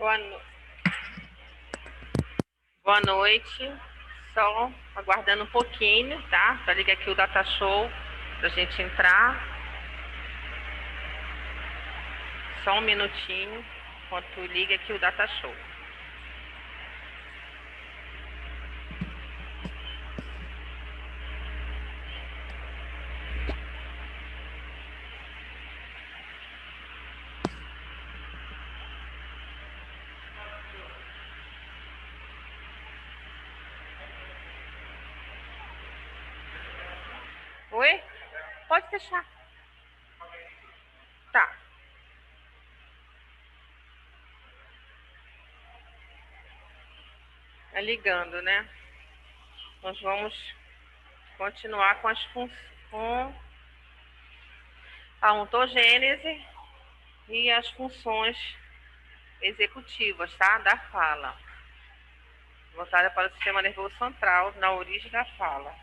Boa, boa noite. Só aguardando um pouquinho, tá? Para ligar aqui o Data Show pra gente entrar. Só um minutinho enquanto liga aqui o Data Show. Oi? Pode fechar. Tá. É ligando, né? Nós vamos continuar com com a ontogênese e as funções executivas, tá? Da fala. Voltada para o sistema nervoso central, na origem da fala.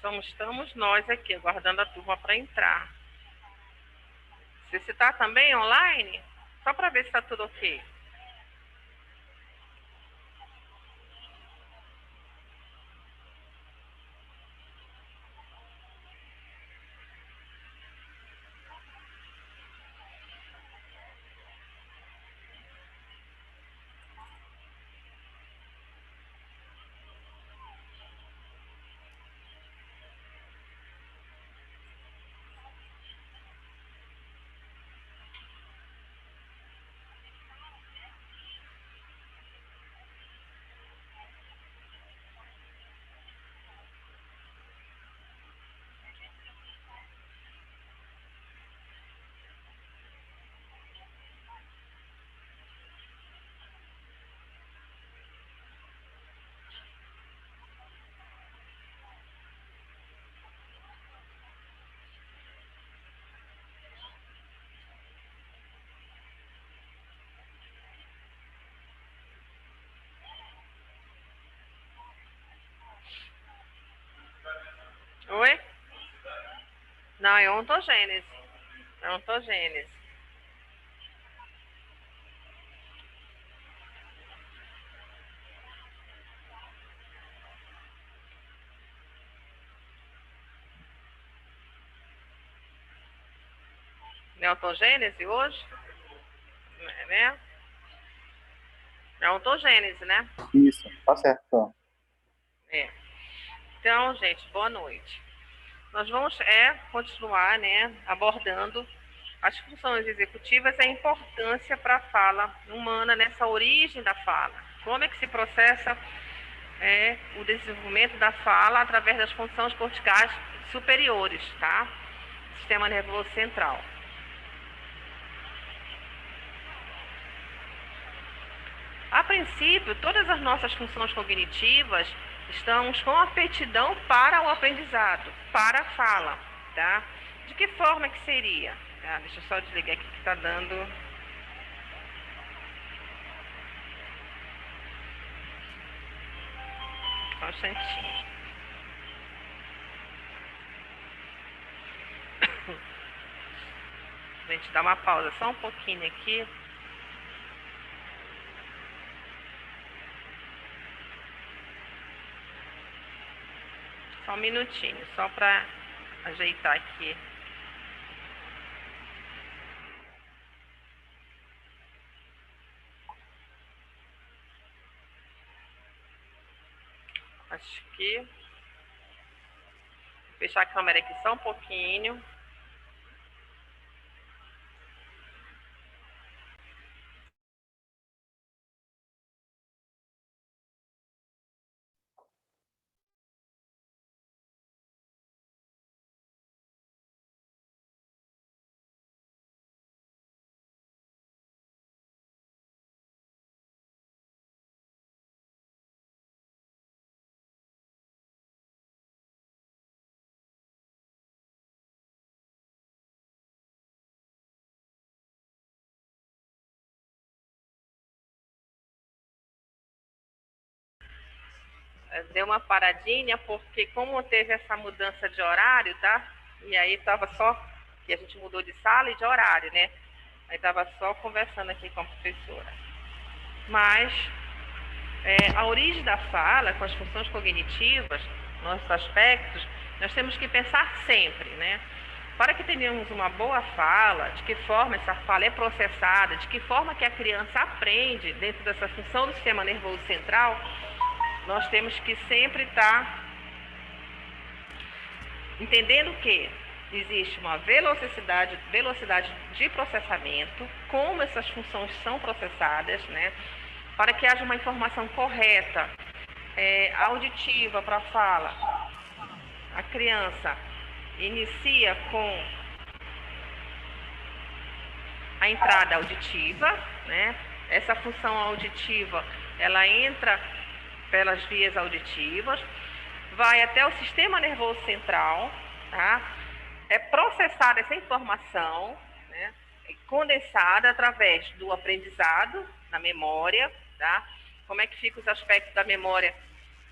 Nós estamos nós aqui, aguardando a turma para entrar. Você está também online? Só para ver se está tudo ok. Oi? Não, é ontogênese. É ontogênese. Não é ontogênese hoje? Né? É ontogênese, né? Isso, tá certo. É. Então, gente, boa noite. Nós vamos continuar, né, abordando as funções executivas e a importância para a fala humana nessa origem da fala. Como é que se processa o desenvolvimento da fala através das funções corticais superiores, tá? Sistema nervoso central. A princípio, todas as nossas funções cognitivas estamos com aptidão para o aprendizado, para a fala, tá? De que forma que seria? Tá? Deixa eu só desligar aqui que está dando. Só um instantinho. A gente dá uma pausa só um pouquinho aqui. Só um minutinho, só para ajeitar aqui. Acho que vou fechar a câmera aqui só um pouquinho. deu uma paradinha, porque como teve essa mudança de horário, tá? E aí estava só, que a gente mudou de sala e de horário, né? Aí estava só conversando aqui com a professora. Mas a origem da fala, com as funções cognitivas, nossos aspectos, nós temos que pensar sempre, né? Para que tenhamos uma boa fala, de que forma essa fala é processada, de que forma que a criança aprende dentro dessa função do sistema nervoso central, nós temos que sempre estar entendendo que existe uma velocidade de processamento, como essas funções são processadas, né? Para que haja uma informação correta, auditiva para a fala. A criança inicia com a entrada auditiva, né? Essa função auditiva, ela entra pelas vias auditivas, vai até o sistema nervoso central, tá? É processada essa informação, né? É condensada através do aprendizado na memória, tá? Como é que ficam os aspectos da memória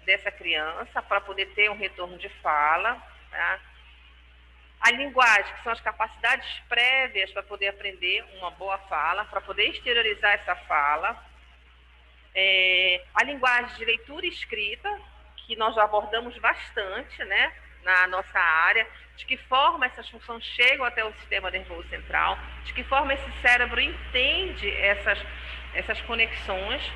dessa criança para poder ter um retorno de fala, tá? A linguagem, que são as capacidades prévias para poder aprender uma boa fala, para poder exteriorizar essa fala. A linguagem de leitura e escrita, que nós já abordamos bastante, né, na nossa área, de que forma essas funções chegam até o sistema nervoso central, de que forma esse cérebro entende essas conexões,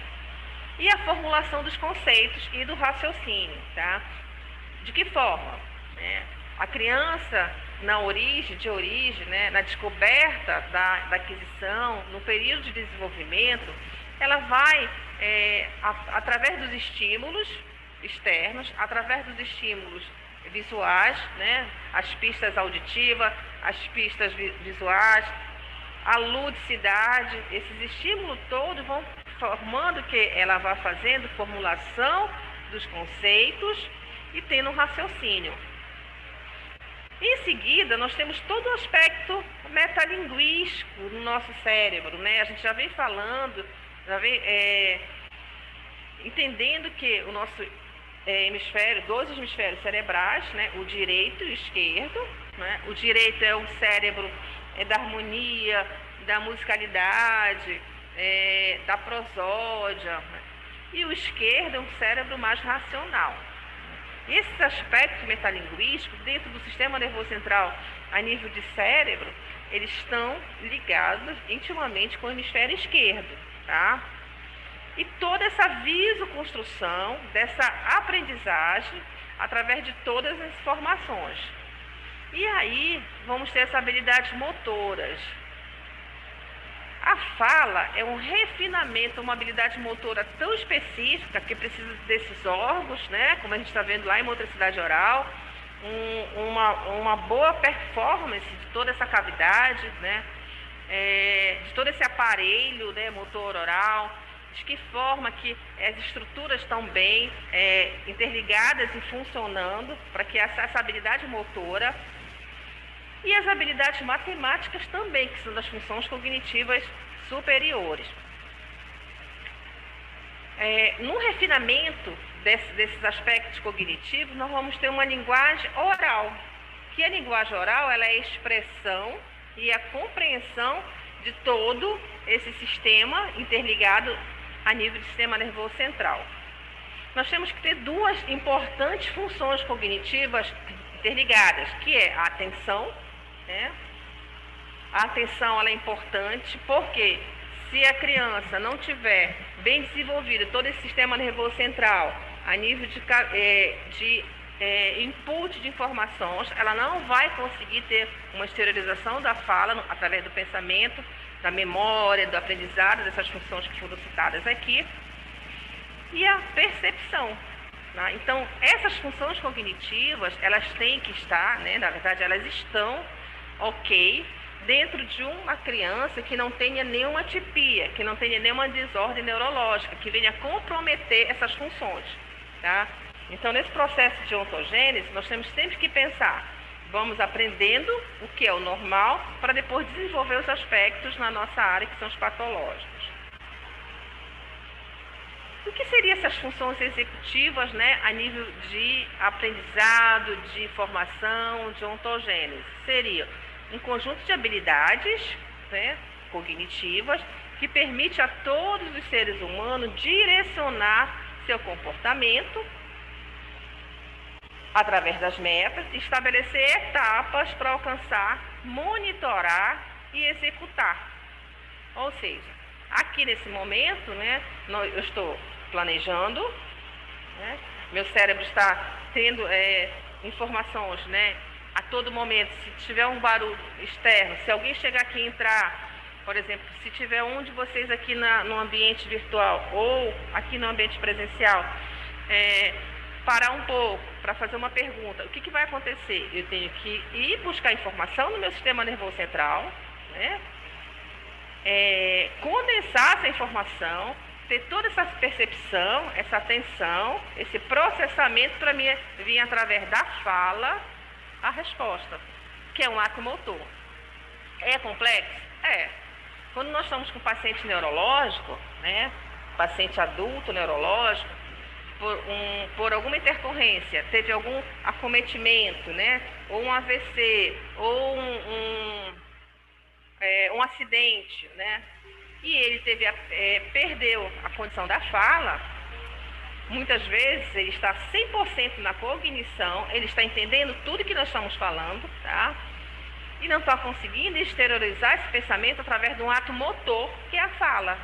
e a formulação dos conceitos e do raciocínio, tá? De que forma? A criança, na origem, né, na descoberta da aquisição, no período de desenvolvimento, ela vai, através dos estímulos externos, através dos estímulos visuais, né, as pistas auditivas, as pistas visuais, a ludicidade, esses estímulos todos vão formando que ela vai fazendo formulação dos conceitos e tendo um raciocínio. Em seguida, nós temos todo o aspecto metalinguístico no nosso cérebro, né? A gente já vem falando, já vem entendendo que o nosso hemisfério, 2 hemisférios cerebrais, né? O direito e o esquerdo, né? O direito é o cérebro da harmonia, da musicalidade, da prosódia, né? E o esquerdo é um cérebro mais racional. Esses aspectos metalinguísticos, dentro do sistema nervoso central, a nível de cérebro, eles estão ligados intimamente com o hemisfério esquerdo, tá? E toda essa visoconstrução, dessa aprendizagem, através de todas as informações. E aí, vamos ter essas habilidades motoras. A fala é um refinamento, uma habilidade motora tão específica que precisa desses órgãos, né? Como a gente está vendo lá em motricidade oral, uma boa performance de toda essa cavidade, né? De todo esse aparelho, né, motor oral, de que forma que as estruturas estão bem interligadas e funcionando para que essa habilidade motora. E as habilidades matemáticas também, que são das funções cognitivas superiores. No refinamento desses aspectos cognitivos, nós vamos ter uma linguagem oral, que a linguagem oral ela é a expressão e a compreensão de todo esse sistema interligado a nível do sistema nervoso central. Nós temos que ter 2 importantes funções cognitivas interligadas, que é a atenção, né? A atenção ela é importante porque se a criança não tiver bem desenvolvido todo esse sistema nervoso central a nível de input de informações, ela não vai conseguir ter uma exteriorização da fala através do pensamento, da memória, do aprendizado, dessas funções que foram citadas aqui, e a percepção. Tá? Então, essas funções cognitivas, elas têm que estar, né, na verdade, elas estão ok dentro de uma criança que não tenha nenhuma atipia, que não tenha nenhuma desordem neurológica, que venha comprometer essas funções. Tá? Então, nesse processo de ontogênese, nós temos sempre que pensar, vamos aprendendo o que é o normal, para depois desenvolver os aspectos na nossa área, que são os patológicos. O que seriam essas funções executivas, né, a nível de aprendizado, de formação, de ontogênese? Seria um conjunto de habilidades, né, cognitivas que permite a todos os seres humanos direcionar seu comportamento através das metas, estabelecer etapas para alcançar, monitorar e executar. Ou seja, aqui nesse momento, né, eu estou planejando, né, meu cérebro está tendo informações, né, a todo momento. Se tiver um barulho externo, se alguém chegar aqui e entrar, por exemplo, se tiver um de vocês aqui no ambiente virtual ou aqui no ambiente presencial, parar um pouco para fazer uma pergunta, o que vai acontecer? Eu tenho que ir buscar informação no meu sistema nervoso central, né? Condensar essa informação, ter toda essa percepção, essa atenção, esse processamento para mim vir através da fala a resposta, que é um ato motor. É complexo? É. Quando nós estamos com paciente neurológico, né, paciente adulto neurológico, por alguma intercorrência, teve algum acometimento, né, ou um AVC, ou um acidente, né, e ele perdeu a condição da fala, muitas vezes ele está 100% na cognição, ele está entendendo tudo que nós estamos falando, tá? E não está conseguindo exteriorizar esse pensamento através de um ato motor, que é a fala.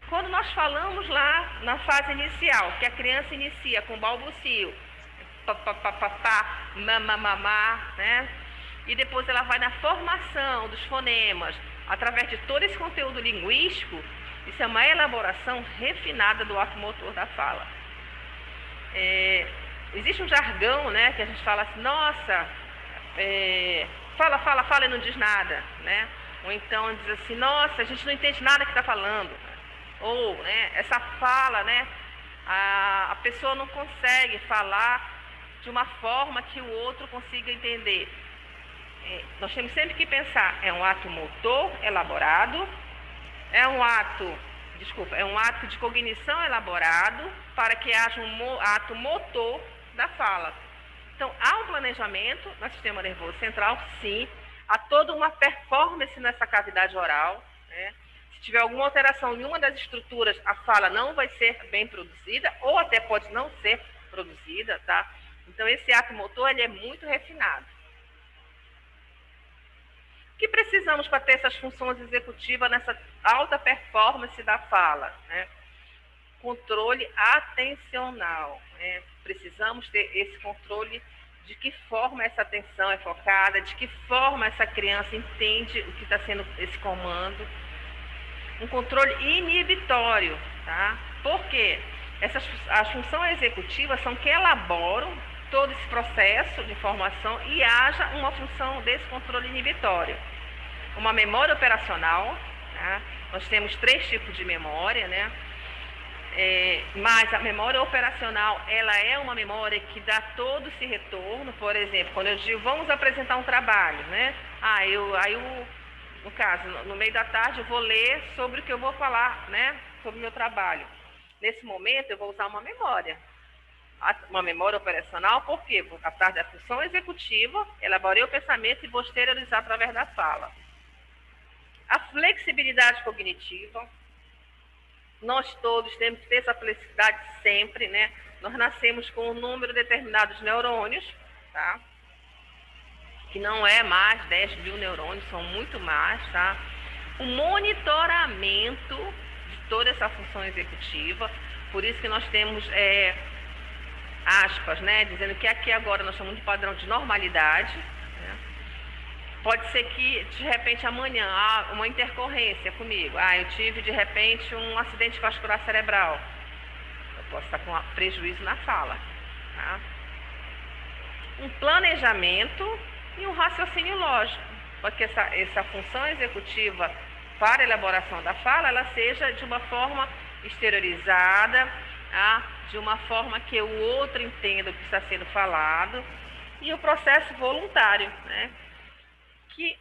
Quando nós falamos lá na fase inicial, que a criança inicia com balbucio, papapá, mamamamá, né? E depois ela vai na formação dos fonemas, através de todo esse conteúdo linguístico, isso é uma elaboração refinada do ato motor da fala. Existe um jargão, né, que a gente fala assim, nossa, fala e não diz nada, né? Ou então diz assim, nossa, a gente não entende nada que está falando. Ou, né, essa fala, né, a pessoa não consegue falar de uma forma que o outro consiga entender. Nós temos sempre que pensar, é um ato motor elaborado, é um ato de cognição elaborado para que haja um ato motor da fala. Então, há um planejamento no sistema nervoso central, sim, há toda uma performance nessa cavidade oral, né? Se tiver alguma alteração em uma das estruturas, a fala não vai ser bem produzida, ou até pode não ser produzida, tá? Então, esse ato motor, ele é muito refinado. O que precisamos para ter essas funções executivas nessa alta performance da fala, né? Controle atencional, né? Precisamos ter esse controle de que forma essa atenção é focada, de que forma essa criança entende o que está sendo esse comando. Um controle inibitório, tá? Por quê? As funções executivas são que elaboram todo esse processo de informação e haja uma função desse controle inibitório. Uma memória operacional, tá? Nós temos 3 tipos de memória, né? Mas a memória operacional, ela é uma memória que dá todo esse retorno. Por exemplo, quando eu digo, vamos apresentar um trabalho, né? No caso, no meio da tarde, eu vou ler sobre o que eu vou falar, né? Sobre o meu trabalho. Nesse momento, eu vou usar uma memória operacional, porque vou tratar da função executiva, elaborei o pensamento e vou exteriorizar através da fala. A flexibilidade cognitiva, nós todos temos que ter essa flexibilidade sempre, né? Nós nascemos com um número determinado de neurônios, tá? Que não é mais 10 mil neurônios, são muito mais, tá? O monitoramento de toda essa função executiva, por isso que nós temos aspas, né? Dizendo que aqui agora nós chamamos de padrão de normalidade, né? Pode ser que, de repente, amanhã há uma intercorrência comigo. Eu tive, de repente, um acidente vascular cerebral. Eu posso estar com prejuízo na fala, tá? Um planejamento e um raciocínio lógico, porque essa função executiva para a elaboração da fala, ela seja de uma forma exteriorizada, tá? De uma forma que o outro entenda o que está sendo falado, e o processo voluntário, né? Que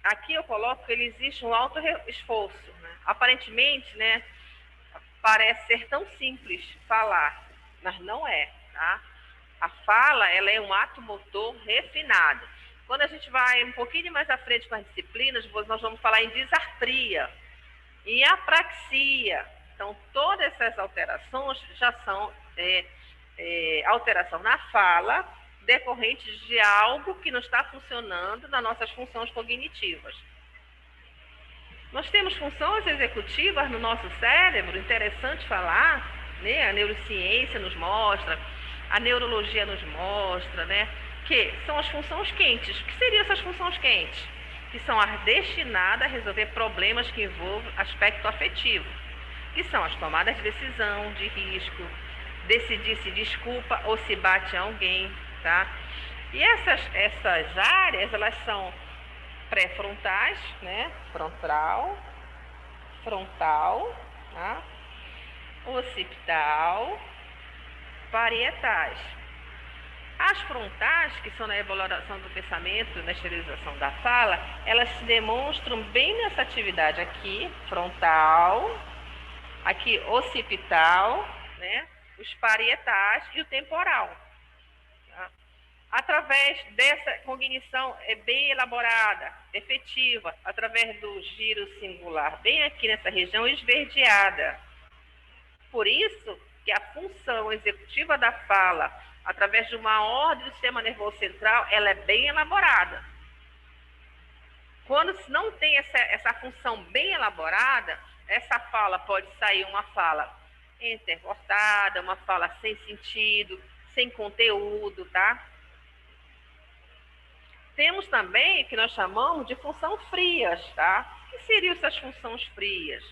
aqui eu coloco que ele existe um alto esforço, né? Aparentemente, né, Parece ser tão simples falar, mas não é, tá? A fala, ela é um ato motor refinado. Quando a gente vai um pouquinho mais à frente com as disciplinas, nós vamos falar em disartria, em apraxia. Então, todas essas alterações já são alteração na fala, decorrentes de algo que não está funcionando nas nossas funções cognitivas. Nós temos funções executivas no nosso cérebro, interessante falar, né? A neurociência nos mostra, a neurologia nos mostra, né? Que são as funções quentes. O que seriam essas funções quentes? Que são as destinadas a resolver problemas que envolvem aspecto afetivo, que são as tomadas de decisão, de risco, decidir se desculpa ou se bate a alguém, tá? E essas áreas, elas são pré-frontais, né? Frontal, tá? Occipital, parietais. As frontais, que são na elaboração do pensamento, na exteriorização da fala, elas se demonstram bem nessa atividade aqui, frontal, aqui occipital, né? Os parietais e o temporal. Tá? Através dessa cognição bem elaborada, efetiva, através do giro singular, bem aqui nessa região esverdeada. Por isso que a função executiva da fala, através de uma ordem do sistema nervoso central, ela é bem elaborada. Quando não tem essa função bem elaborada, essa fala pode sair uma fala intercortada, uma fala sem sentido, sem conteúdo, tá? Temos também, que nós chamamos de função frias, tá? O que seriam essas funções frias?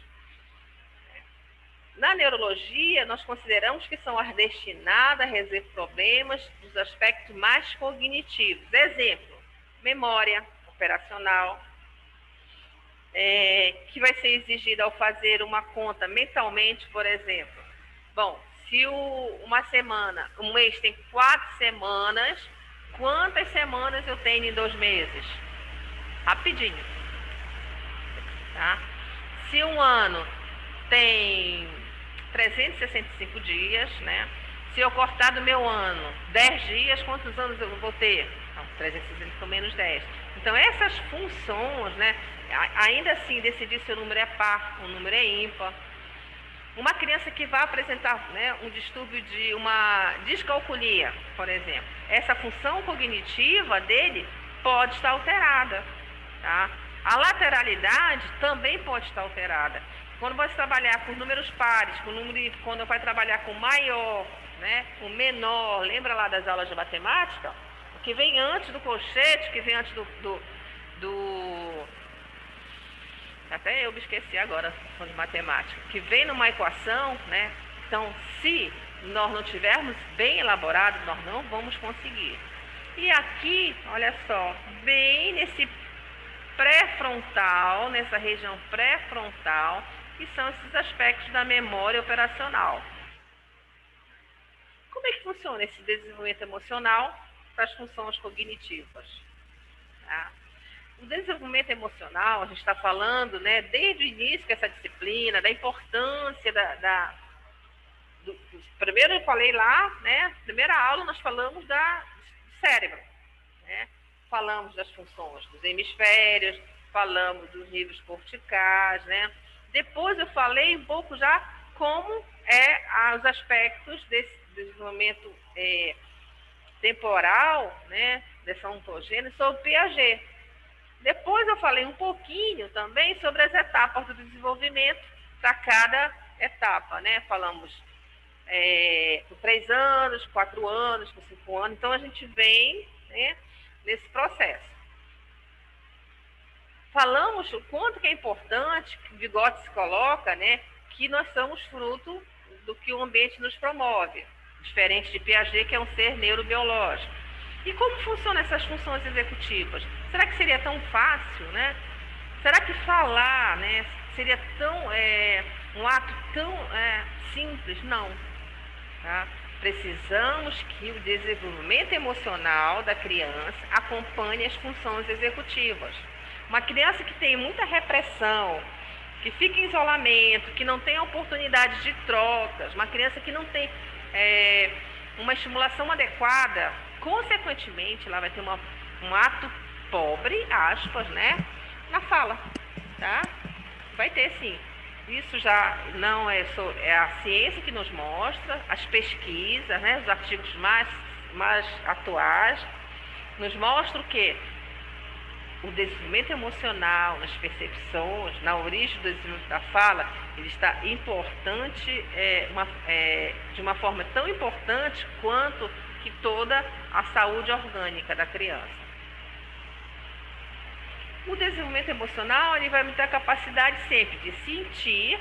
Na neurologia, nós consideramos que são as destinadas a resolver problemas dos aspectos mais cognitivos. Exemplo, memória operacional, que vai ser exigida ao fazer uma conta mentalmente, por exemplo. Bom, se um mês tem 4 semanas, quantas semanas eu tenho em 2 meses? Rapidinho. Tá? Se um ano tem 365 dias, né? Se eu cortar do meu ano 10 dias, quantos anos eu vou ter? Então, 365 menos 10. Então, essas funções, né? Ainda assim, decidir se o número é par, o número é ímpar. Uma criança que vai apresentar, né, um distúrbio de uma descalculia, por exemplo, essa função cognitiva dele pode estar alterada, tá? A lateralidade também pode estar alterada. Quando você trabalhar com números pares, quando vai trabalhar com maior, né, com menor, lembra lá das aulas de matemática? O que vem antes do colchete, o que vem antes até eu me esqueci agora de matemática, que vem numa equação, né? Então, se nós não tivermos bem elaborado, nós não vamos conseguir. E aqui, olha só, bem nesse pré-frontal, nessa região pré-frontal, que são esses aspectos da memória operacional. Como é que funciona esse desenvolvimento emocional para as funções cognitivas? Tá? O desenvolvimento emocional, a gente está falando, né, desde o início dessa disciplina, da importância primeiro eu falei lá, né, primeira aula nós falamos do cérebro, né, falamos das funções dos hemisférios, falamos dos níveis corticais, né, depois eu falei um pouco já como os aspectos desse desenvolvimento temporal, né, dessa ontogênese, sobre Piaget. Depois eu falei um pouquinho também sobre as etapas do desenvolvimento para cada etapa, né? Falamos com 3 anos, 4 anos, com 5 anos. Então, a gente vem, né, nesse processo. Falamos o quanto que é importante, que Vygotsky coloca, né, que nós somos fruto do que o ambiente nos promove, diferente de Piaget, que é um ser neurobiológico. E como funcionam essas funções executivas? Será que seria tão fácil, né? Será que falar, né, seria um ato tão simples? Não. Tá? Precisamos que o desenvolvimento emocional da criança acompanhe as funções executivas. Uma criança que tem muita repressão, que fica em isolamento, que não tem oportunidade de trocas, uma criança que não tem uma estimulação adequada, consequentemente, ela vai ter um ato pobre, aspas, né, na fala, tá? Vai ter sim. Isso já não é a ciência que nos mostra, as pesquisas, né, os artigos mais atuais, nos mostram que o desenvolvimento emocional, nas percepções, na origem do desenvolvimento da fala, ele está importante, de uma forma tão importante quanto que toda a saúde orgânica da criança. O desenvolvimento emocional, ele vai ter a capacidade sempre de sentir,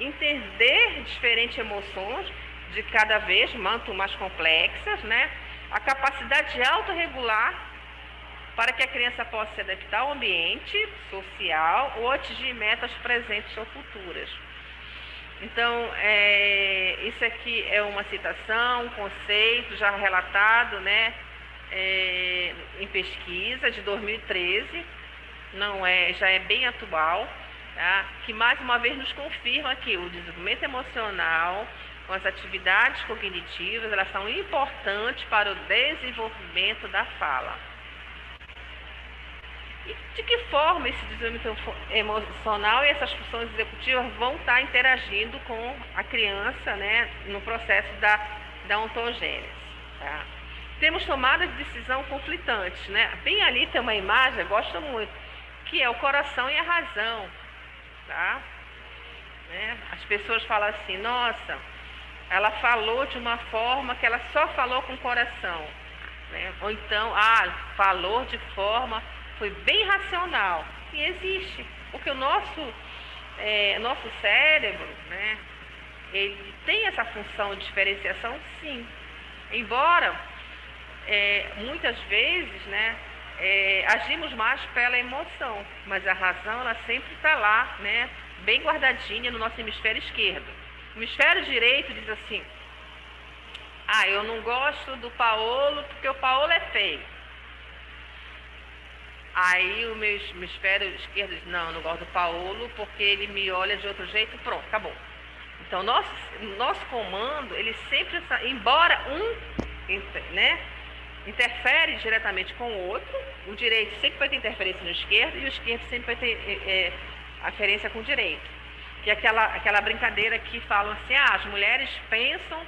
entender diferentes emoções, de cada vez mais complexas, né? A capacidade de autorregular para que a criança possa se adaptar ao ambiente social ou atingir metas presentes ou futuras. Então, isso aqui é uma citação, um conceito já relatado, né, em pesquisa de 2013, já é bem atual, tá? Que mais uma vez nos confirma que o desenvolvimento emocional com as atividades cognitivas, elas são importantes para o desenvolvimento da fala. E de que forma esse desenvolvimento emocional e essas funções executivas vão estar interagindo com a criança, né, no processo da ontogênese, tá? Temos tomadas de decisão conflitantes, né? Bem ali tem uma imagem, eu gosto muito, que é o coração e a razão, tá? Né? As pessoas falam assim, nossa, ela falou de uma forma que ela só falou com o coração, né? Ou então, falou de forma, foi bem racional. E existe, porque o nosso cérebro, né, ele tem essa função de diferenciação, sim. Embora, muitas vezes, né, agimos mais pela emoção, mas a razão, ela sempre está lá, né, bem guardadinha no nosso hemisfério esquerdo. O hemisfério direito diz assim, eu não gosto do Paolo porque o Paolo é feio. Aí o meu hemisfério esquerdo diz, não, eu não gosto do Paolo porque ele me olha de outro jeito, pronto, acabou. Então, nosso comando, ele sempre, embora né, interfere diretamente com o outro, o direito sempre vai ter interferência no esquerdo e o esquerdo sempre vai ter aferência com o direito. Que é aquela brincadeira que falam assim, as mulheres pensam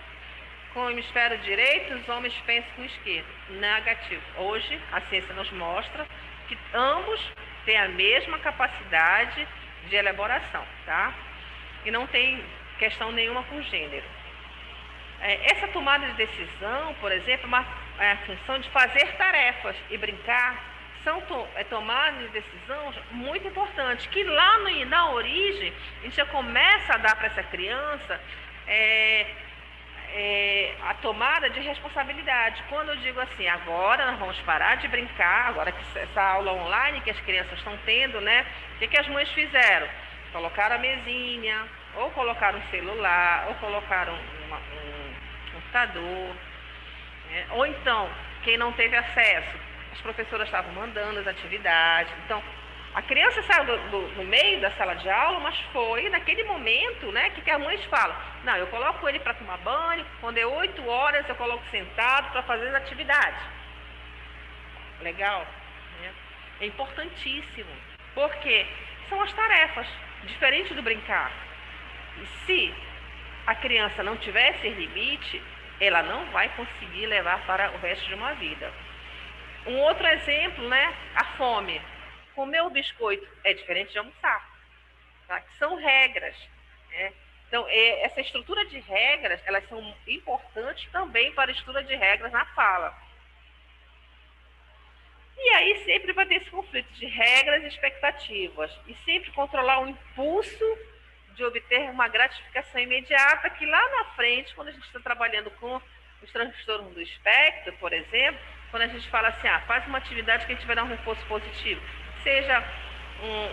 com o hemisfério direito, os homens pensam com o esquerdo. Negativo. Hoje, a ciência nos mostra que ambos têm a mesma capacidade de elaboração, tá? E não tem questão nenhuma com gênero. Essa tomada de decisão, por exemplo, é a função de fazer tarefas e brincar, são tomadas de decisão muito importantes, que lá na origem, a gente já começa a dar para essa criança a tomada de responsabilidade. Quando eu digo assim, agora nós vamos parar de brincar, agora que essa aula online que as crianças estão tendo, né? O que as mães fizeram? Colocaram a mesinha, ou colocaram um celular, ou colocaram um computador, né? Ou então, quem não teve acesso, as professoras estavam mandando as atividades. Então, a criança saiu do meio da sala de aula, mas foi naquele momento, né, que as mães falam, não, eu coloco ele para tomar banho, quando é 8 horas eu coloco sentado para fazer as atividades. Legal? Né? É importantíssimo, porque são as tarefas, diferente do brincar. E se a criança não tiver esse limite, ela não vai conseguir levar para o resto de uma vida. Um outro exemplo, né, a fome. Comer o biscoito é diferente de almoçar, tá? São regras, né? Então, essa estrutura de regras, elas são importantes também para a estrutura de regras na fala. E aí sempre vai ter esse conflito de regras e expectativas, e sempre controlar o impulso de obter uma gratificação imediata, que lá na frente, quando a gente está trabalhando com os transtornos do espectro, por exemplo, quando a gente fala assim, faz uma atividade que a gente vai dar um reforço positivo, seja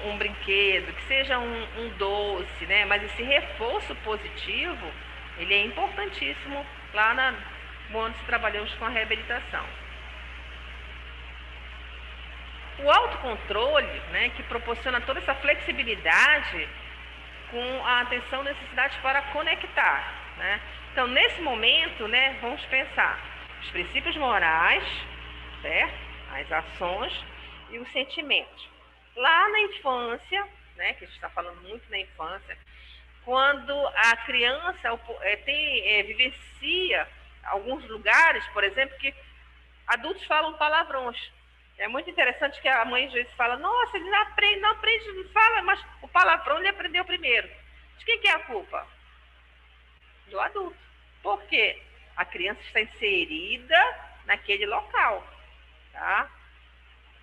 um brinquedo, que seja um doce, né? Mas esse reforço positivo, ele é importantíssimo lá quando trabalhamos com a reabilitação. O autocontrole, né, que proporciona toda essa flexibilidade com a atenção e necessidade para conectar, né? Então, nesse momento, né, vamos pensar os princípios morais, certo? As ações e os sentimentos. Lá na infância, né, que a gente está falando muito na infância, quando a criança vivencia alguns lugares, por exemplo, que adultos falam palavrões. É muito interessante que a mãe às vezes fala, nossa, ele não aprende, não fala, mas o palavrão ele aprendeu primeiro. De quem que é a culpa? Do adulto. Por quê? A criança está inserida naquele local, tá?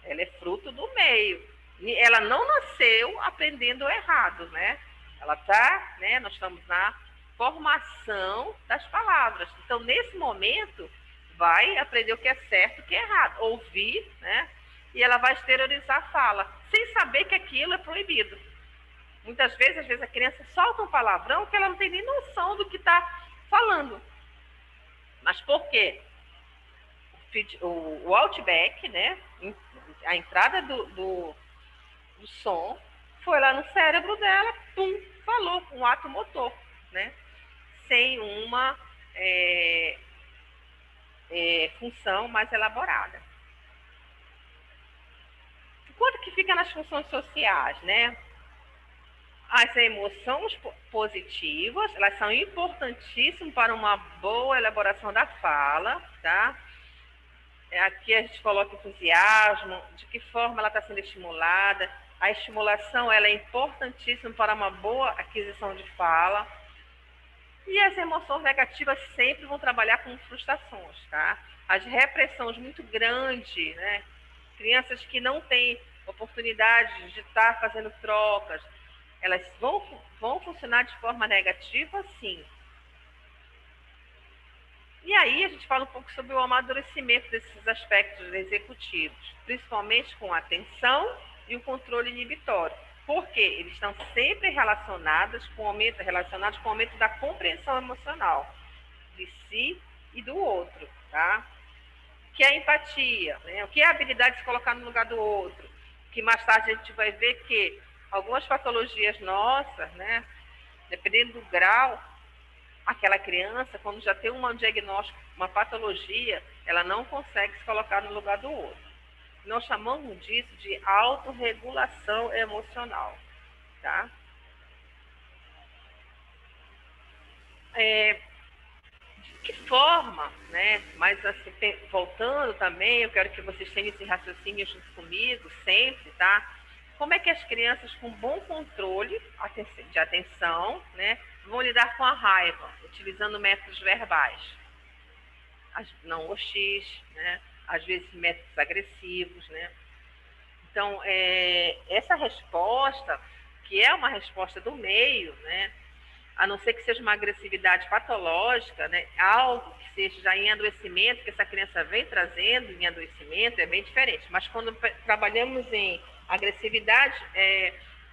Ela é fruto do meio. E ela não nasceu aprendendo errado, né? Ela tá, né? Nós estamos na formação das palavras. Então, nesse momento, vai aprender o que é certo e o que é errado. Ouvir, né? E ela vai exteriorizar a fala, sem saber que aquilo é proibido. Muitas vezes, às vezes, a criança solta um palavrão que ela não tem nem noção do que está falando. Mas por quê? O outback, né? A entrada do som foi lá no cérebro dela, pum, falou, um ato motor, né? Sem uma função mais elaborada. Quanto que fica nas funções sociais, né? As emoções positivas, elas são importantíssimas para uma boa elaboração da fala, tá? Aqui a gente coloca entusiasmo, de que forma ela está sendo estimulada. A estimulação ela é importantíssima para uma boa aquisição de fala. E as emoções negativas sempre vão trabalhar com frustrações, tá? As repressões muito grandes, né? Crianças que não têm oportunidade de estar fazendo trocas, elas vão funcionar de forma negativa, sim. E aí a gente fala um pouco sobre o amadurecimento desses aspectos executivos, principalmente com a atenção e o controle inibitório. Porque eles estão sempre relacionados com o aumento da compreensão emocional de si e do outro, tá? Que é a empatia, né? O que é a habilidade de se colocar no lugar do outro, que mais tarde a gente vai ver que algumas patologias nossas, né, dependendo do grau, aquela criança, quando já tem um diagnóstico, uma patologia, ela não consegue se colocar no lugar do outro. Nós chamamos disso de autorregulação emocional, tá? De que forma, né? Mas assim, voltando também, eu quero que vocês tenham esse raciocínio junto comigo, sempre, tá? Como é que as crianças com bom controle de atenção, né, vão lidar com a raiva, utilizando métodos verbais? Não OX, né? Às vezes métodos agressivos, né? Então, essa resposta, que é uma resposta do meio, né? A não ser que seja uma agressividade patológica, né? Algo que seja já em adoecimento, que essa criança vem trazendo em adoecimento, é bem diferente. Mas quando trabalhamos em agressividade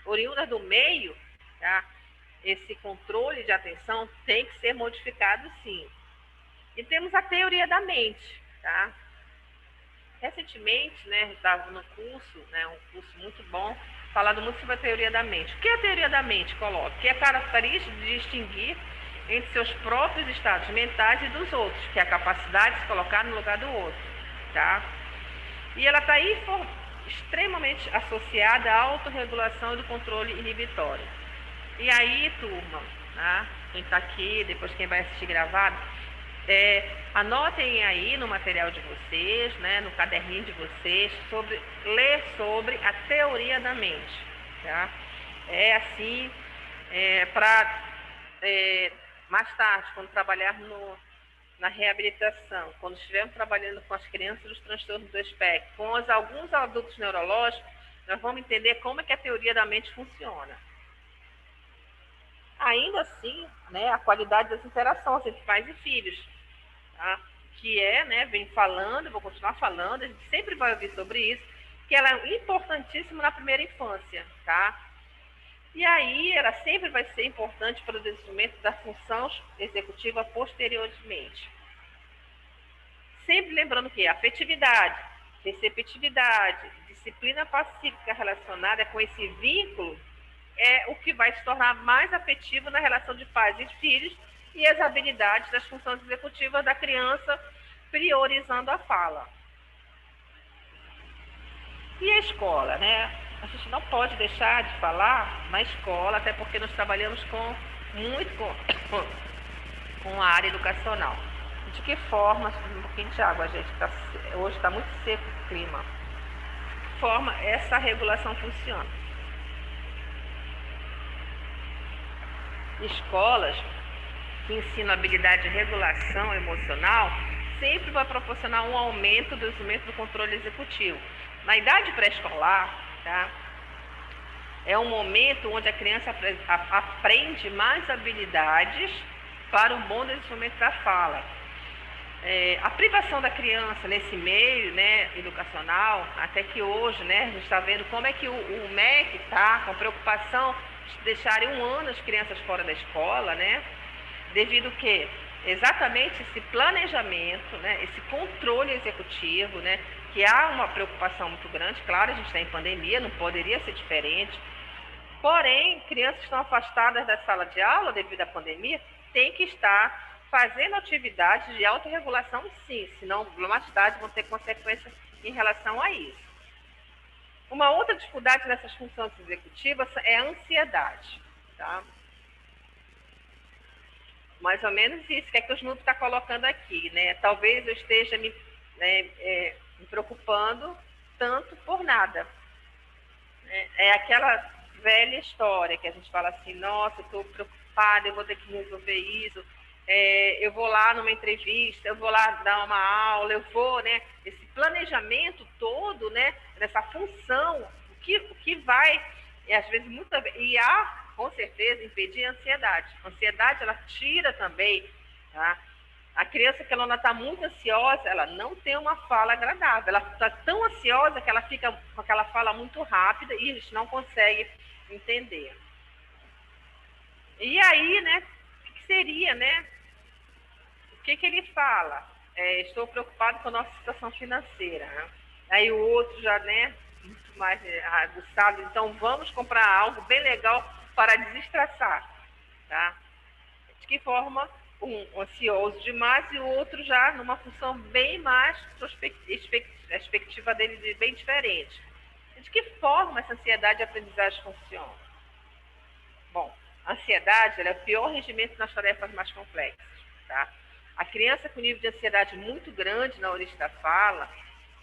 oriunda do meio, tá? Esse controle de atenção tem que ser modificado, sim. E temos a teoria da mente, tá? Recentemente, né, estava no curso, né, um curso muito bom, falando muito sobre a teoria da mente. O que a teoria da mente coloca? Que é característica de distinguir entre seus próprios estados mentais e dos outros, que é a capacidade de se colocar no lugar do outro, tá? E ela está aí extremamente associada à autorregulação e do controle inibitório. E aí, turma, tá? Quem está aqui, depois quem vai assistir gravado, anotem aí no material de vocês, né, no caderninho de vocês, ler sobre a teoria da mente, tá? É assim, para mais tarde, quando trabalhar na reabilitação, quando estivermos trabalhando com as crianças dos transtornos do espectro, com alguns adultos neurológicos, nós vamos entender como é que a teoria da mente funciona. Ainda assim, né, a qualidade das interações entre pais e filhos, tá? Que né, vem falando, vou continuar falando, a gente sempre vai ouvir sobre isso, que ela é importantíssima na primeira infância, tá? E aí ela sempre vai ser importante para o desenvolvimento da função executiva posteriormente. Sempre lembrando que afetividade, receptividade, disciplina pacífica relacionada com esse vínculo é o que vai se tornar mais afetivo na relação de pais e filhos e as habilidades das funções executivas da criança, priorizando a fala. E a escola, né? A gente não pode deixar de falar na escola, até porque nós trabalhamos muito com a área educacional. De que forma, um pouquinho de água, gente, hoje está muito seco o clima. De que forma essa regulação funciona? Escolas que ensinam habilidade de regulação emocional sempre vai proporcionar um aumento do desenvolvimento do controle executivo. Na idade pré-escolar, tá? É um momento onde a criança aprende mais habilidades para um bom desenvolvimento da fala. A privação da criança nesse meio, né, educacional, até que hoje, né, a gente está vendo como é que o MEC está com preocupação de deixarem 1 ano as crianças fora da escola, né, devido que exatamente esse planejamento, né, esse controle executivo, né, que há uma preocupação muito grande. Claro, a gente está em pandemia, não poderia ser diferente, porém, crianças que estão afastadas da sala de aula devido à pandemia têm que estar fazendo atividades de autorregulação, sim, senão mais tarde vão ter consequências em relação a isso. Uma outra dificuldade nessas funções executivas é a ansiedade, tá? Mais ou menos isso que é que o Snoop está colocando aqui, né? Talvez eu esteja me preocupando tanto por nada. É aquela velha história que a gente fala assim, nossa, eu estou preocupada, eu vou ter que resolver isso, eu vou lá numa entrevista, eu vou lá dar uma aula, eu vou, né? Esse planejamento todo, né? Nessa função, o que vai, e às vezes, e há, com certeza, impedir a ansiedade. A ansiedade, ela tira também, tá? A criança que ela não está muito ansiosa, ela não tem uma fala agradável. Ela está tão ansiosa que ela fica com aquela fala muito rápida e a gente não consegue entender. E aí, né, o que seria, né? O que ele fala? Estou preocupado com a nossa situação financeira. Né? Aí o outro já, né, muito mais aguçado. Então, vamos comprar algo bem legal para desestressar. Tá? De que forma um ansioso demais e o outro já numa função bem mais a expectativa dele bem diferente. De que forma essa ansiedade e aprendizagem funciona? Bom, a ansiedade é o pior regimento nas tarefas mais complexas. Tá? A criança com nível de ansiedade muito grande na origem da fala,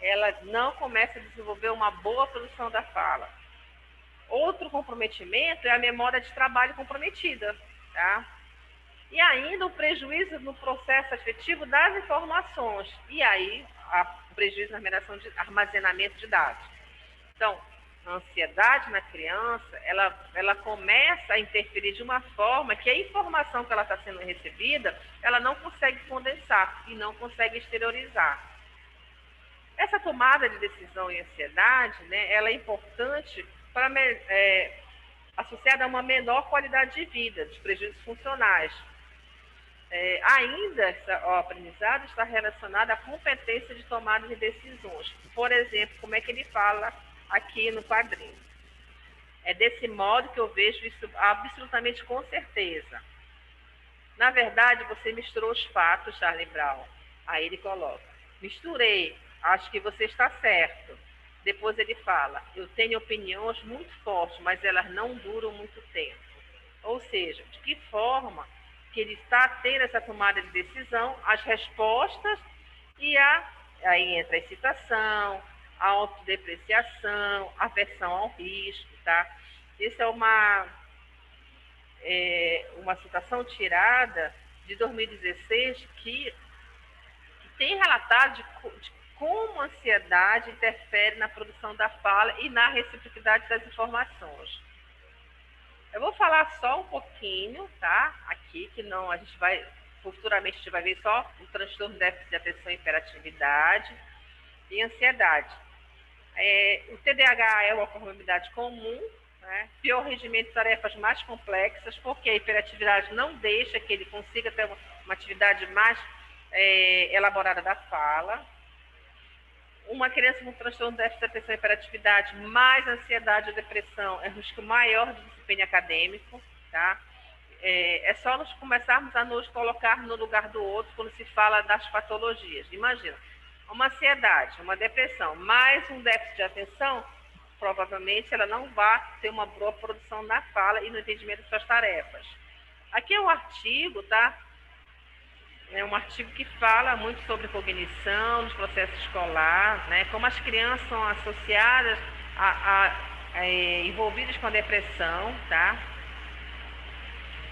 ela não começa a desenvolver uma boa produção da fala. Outro comprometimento é a memória de trabalho comprometida. Tá? E ainda o prejuízo no processo afetivo das informações. E aí, o prejuízo na armazenamento de dados. Então, a ansiedade na criança, ela começa a interferir de uma forma que a informação que ela está sendo recebida, ela não consegue condensar e não consegue exteriorizar. Essa tomada de decisão em ansiedade, né, ela é importante para associada a uma menor qualidade de vida, dos prejuízos funcionais. Ainda o aprendizado está relacionado à competência de tomada de decisões. Por exemplo, como é que ele fala aqui no quadrinho. É desse modo que eu vejo isso absolutamente com certeza. Na verdade, você misturou os fatos, Charlie Brown. Aí ele coloca, misturei, acho que você está certo. Depois ele fala, eu tenho opiniões muito fortes, mas elas não duram muito tempo. Ou seja, de que forma que ele está tendo essa tomada de decisão, as respostas e aí entra a excitação, a autodepreciação, aversão ao risco, tá? Isso é uma citação tirada de 2016 que tem relatado de como a ansiedade interfere na produção da fala e na reciprocidade das informações. Eu vou falar só um pouquinho, tá? Aqui, que não, a gente vai, futuramente a gente vai ver só o transtorno de déficit de atenção e hiperatividade e ansiedade. O TDAH é uma comorbidade comum, né? Pior regimento de tarefas mais complexas, porque a hiperatividade não deixa que ele consiga ter uma atividade mais elaborada da fala. Uma criança com transtorno de déficit de atenção e hiperatividade, mais ansiedade ou depressão, é um risco maior de desempenho acadêmico, tá? É só nós começarmos a nos colocar no lugar do outro quando se fala das patologias. Imagina, uma ansiedade, uma depressão, mais um déficit de atenção, provavelmente ela não vai ter uma boa produção na fala e no entendimento das suas tarefas. Aqui é um artigo, tá? É um artigo que fala muito sobre cognição nos processos escolares, né? Como as crianças são associadas envolvidas com a depressão, tá?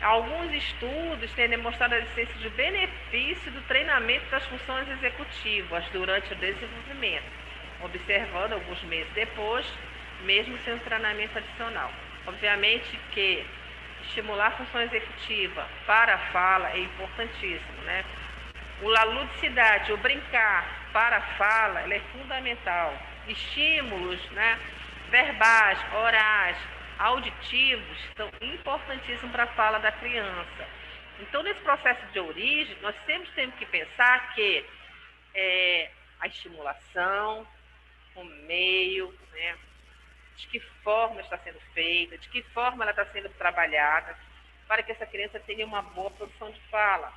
Alguns estudos têm demonstrado a existência de benefício do treinamento das funções executivas durante o desenvolvimento, observando alguns meses depois, mesmo sem um treinamento adicional. Obviamente que estimular a função executiva para a fala é importantíssimo, né? A ludicidade, o brincar para a fala, ela é fundamental. Estímulos, né, verbais, orais, auditivos são importantíssimos para a fala da criança. Então, nesse processo de origem, nós sempre temos que pensar que a estimulação, o meio, né, de que forma está sendo feita, de que forma ela está sendo trabalhada, para que essa criança tenha uma boa produção de fala.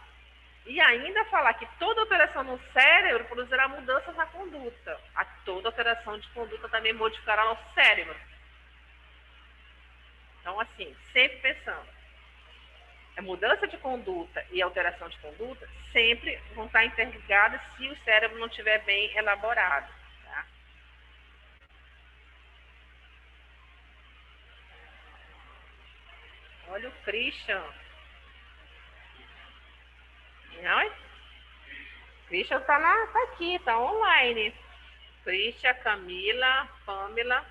E ainda falar que toda alteração no cérebro produzirá mudanças na conduta. Toda alteração de conduta também modificará nosso cérebro. Então, assim, sempre pensando, a mudança de conduta e alteração de conduta sempre vão estar interligadas se o cérebro não estiver bem elaborado. Tá? Olha o Christian. Não é? Christian tá aqui, tá online. Christian, Camila, Pamela,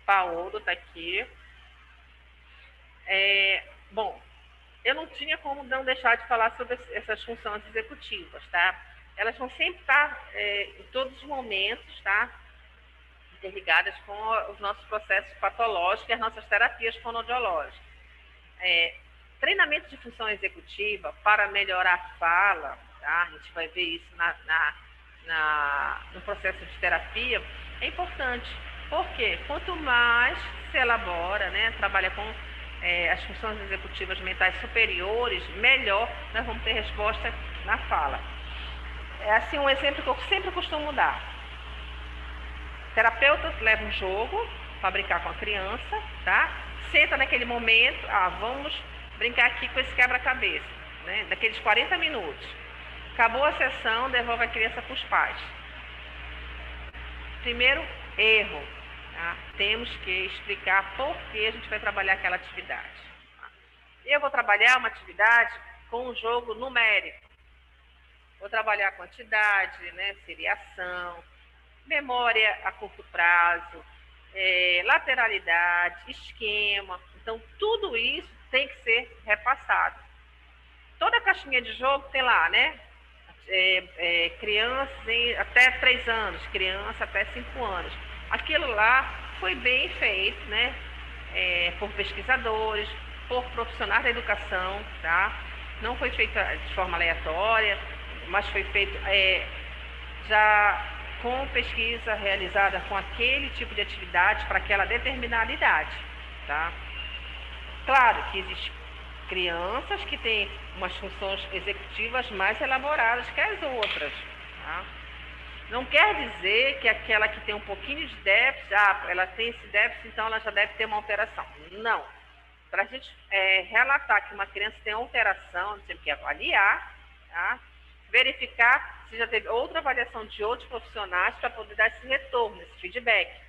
Paulo tá aqui. Bom, eu não tinha como não deixar de falar sobre essas funções executivas, tá? Elas vão sempre estar em todos os momentos, tá? Interligadas com os nossos processos patológicos e as nossas terapias fonoaudiológicas. Treinamento de função executiva para melhorar a fala, tá? A gente vai ver isso no processo de terapia, é importante. Por quê? Quanto mais se elabora, né, trabalha com as funções executivas mentais superiores, melhor nós vamos ter resposta na fala. É assim um exemplo que eu sempre costumo dar. O terapeuta leva um jogo para brincar com a criança, tá? Senta naquele momento, vamos brincar aqui com esse quebra-cabeça, né? Daqueles 40 minutos. Acabou a sessão, devolve a criança para os pais. Primeiro erro, tá? Temos que explicar por que a gente vai trabalhar aquela atividade. Tá? Eu vou trabalhar uma atividade com um jogo numérico. Vou trabalhar quantidade, né? Seriação, memória a curto prazo, lateralidade, esquema. Então, tudo isso tem que ser repassado. Toda caixinha de jogo tem lá, né? Crianças até 3 anos, criança até 5 anos. Aquilo lá foi bem feito, né? Por pesquisadores, por profissionais da educação, tá? Não foi feito de forma aleatória, mas foi feito já com pesquisa realizada com aquele tipo de atividade para aquela determinada idade, tá? Claro que existem crianças que têm umas funções executivas mais elaboradas que as outras, tá? Não quer dizer que aquela que tem um pouquinho de déficit, ela tem esse déficit, então ela já deve ter uma alteração. Não. Para a gente relatar que uma criança tem alteração, nós temos que avaliar, tá? Verificar se já teve outra avaliação de outros profissionais para poder dar esse retorno, esse feedback.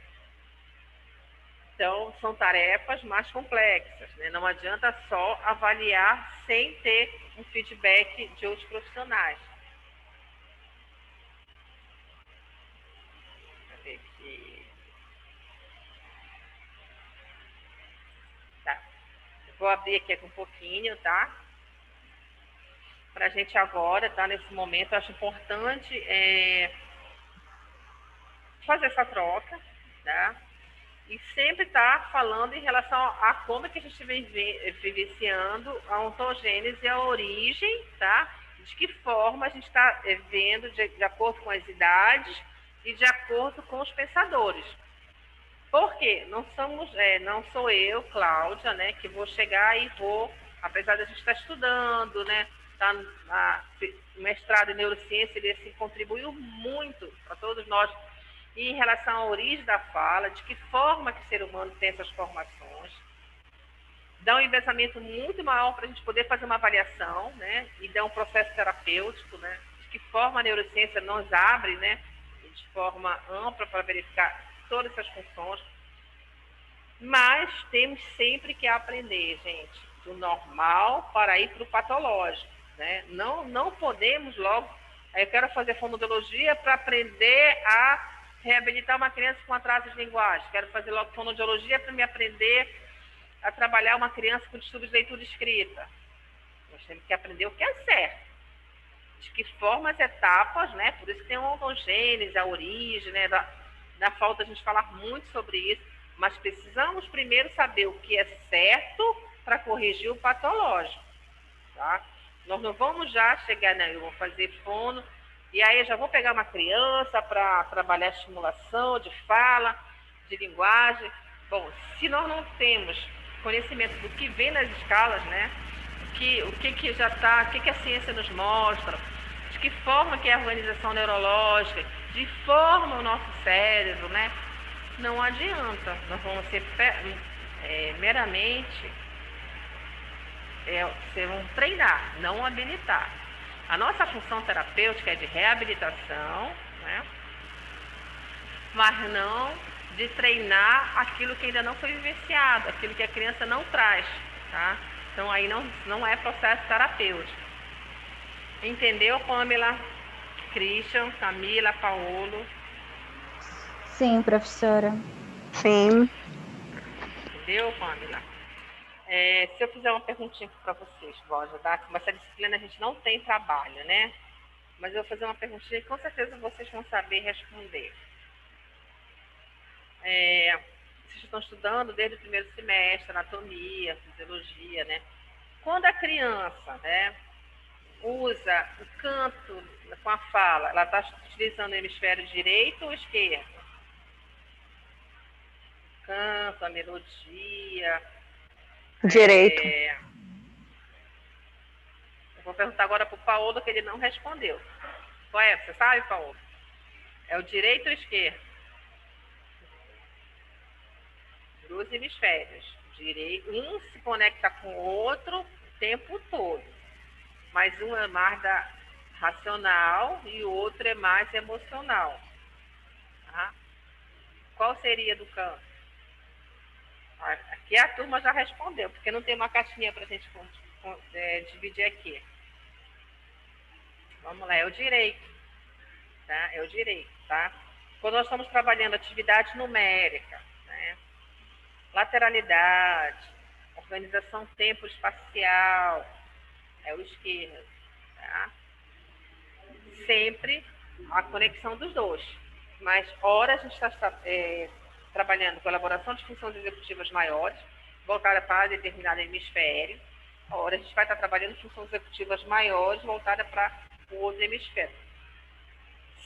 Então, são tarefas mais complexas, né? Não adianta só avaliar sem ter um feedback de outros profissionais. Deixa eu ver aqui. Tá. Vou abrir aqui um pouquinho, tá? Para a gente agora, tá? Nesse momento, eu acho importante fazer essa troca, tá? E sempre estar falando em relação a como é que a gente vem vivenciando a ontogênese e a origem, tá? De que forma a gente está vendo de acordo com as idades e de acordo com os pensadores. Por quê? Não sou eu, Cláudia, né, que vou chegar e vou, apesar de a gente estar estudando, né, tá na mestrado em neurociência, ele assim, contribuiu muito para todos nós em relação à origem da fala, de que forma que o ser humano tem essas formações, dá um embasamento muito maior para a gente poder fazer uma avaliação, né, e dar um processo terapêutico, né, de que forma a neurociência nos abre, né, de forma ampla para verificar todas essas funções, mas temos sempre que aprender, gente, do normal para ir para o patológico, né? Não podemos logo. Eu quero fazer fonoaudiologia para aprender a reabilitar uma criança com atraso de linguagem. Quero fazer logo fonoaudiologia para me aprender a trabalhar uma criança com distúrbio de leitura e escrita. Nós temos que aprender o que é certo. De que forma as etapas, né? Por isso que tem a ontogênese, a origem, né? Da falta a gente falar muito sobre isso, mas precisamos primeiro saber o que é certo para corrigir o patológico, tá? Nós não vamos já chegar, né? Eu vou fazer fono, e aí eu já vou pegar uma criança para trabalhar estimulação de fala, de linguagem. Bom, se nós não temos conhecimento do que vem nas escalas, né? O que já está, o que a ciência nos mostra, de que forma que é a organização neurológica, de forma o nosso cérebro, né? Não adianta, nós vamos ser meramente vamos treinar, não habilitar. A nossa função terapêutica é de reabilitação, né? Mas não de treinar aquilo que ainda não foi vivenciado, aquilo que a criança não traz, tá? Então aí não é processo terapêutico. Entendeu, Pamela? Christian, Camila, Paulo? Sim, professora. Sim. Entendeu, Pamela? Se eu fizer uma perguntinha para vocês, vou ajudar, mas essa disciplina a gente não tem trabalho, né? Mas eu vou fazer uma perguntinha que com certeza vocês vão saber responder. Vocês estão estudando desde o primeiro semestre, anatomia, fisiologia, né? Quando a criança, né, usa o canto com a fala, ela está utilizando o hemisfério direito ou esquerdo? Canto, a melodia. Direito. Eu vou perguntar agora para o Paulo, que ele não respondeu. Qual é? Você sabe, Paulo? É o direito ou esquerdo? Dois hemisférios. Um se conecta com o outro o tempo todo. Mas um é mais racional e o outro é mais emocional. Tá? Qual seria do canto? Aqui a turma já respondeu, porque não tem uma caixinha para a gente dividir aqui. Vamos lá, é o direito. Tá? É o direito, tá? Quando nós estamos trabalhando atividade numérica, né? Lateralidade, organização tempo-espacial, é o esquerdo, tá? Sempre a conexão dos dois. Mas, ora, a gente está trabalhando com elaboração de funções executivas maiores, voltada para determinado hemisfério. Ora, a gente vai estar trabalhando funções executivas maiores, voltada para o outro hemisfério.